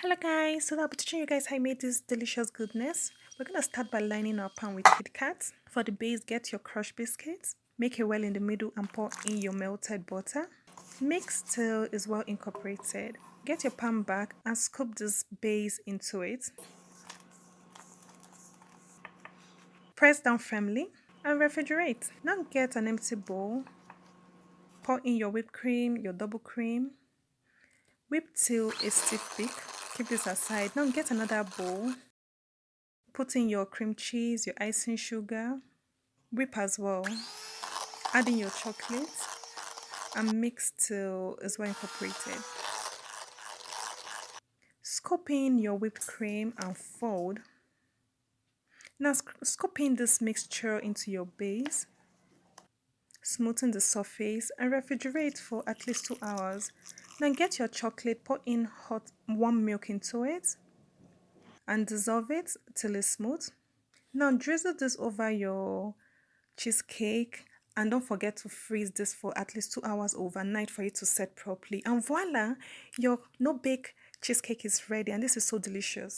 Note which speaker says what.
Speaker 1: Hello guys, so I'll be teaching you guys how I made this delicious goodness. We're going to start by lining our pan with Kitkats. For the base, get your crushed biscuits, make a well in the middle and pour in your melted butter. Mix till it's well incorporated. Get your pan back and scoop this base into it. Press down firmly and refrigerate. Now get an empty bowl. Pour in your whipped cream, your double cream. Whip till a stiff peak. Keep this aside. Now get another bowl. Put in your cream cheese, your icing sugar. Whip as well. Add in your chocolate and mix till it's well incorporated. Scoop in your whipped cream and fold. Now scoop in this mixture into your base. Smoothen the surface and refrigerate for at least 2 hours. Then get your chocolate, pour in hot warm milk into it and dissolve it till it's smooth. Now drizzle this over your cheesecake and don't forget to freeze this for at least 2 hours overnight for it to set properly. And voila, your no bake cheesecake is ready and this is so delicious.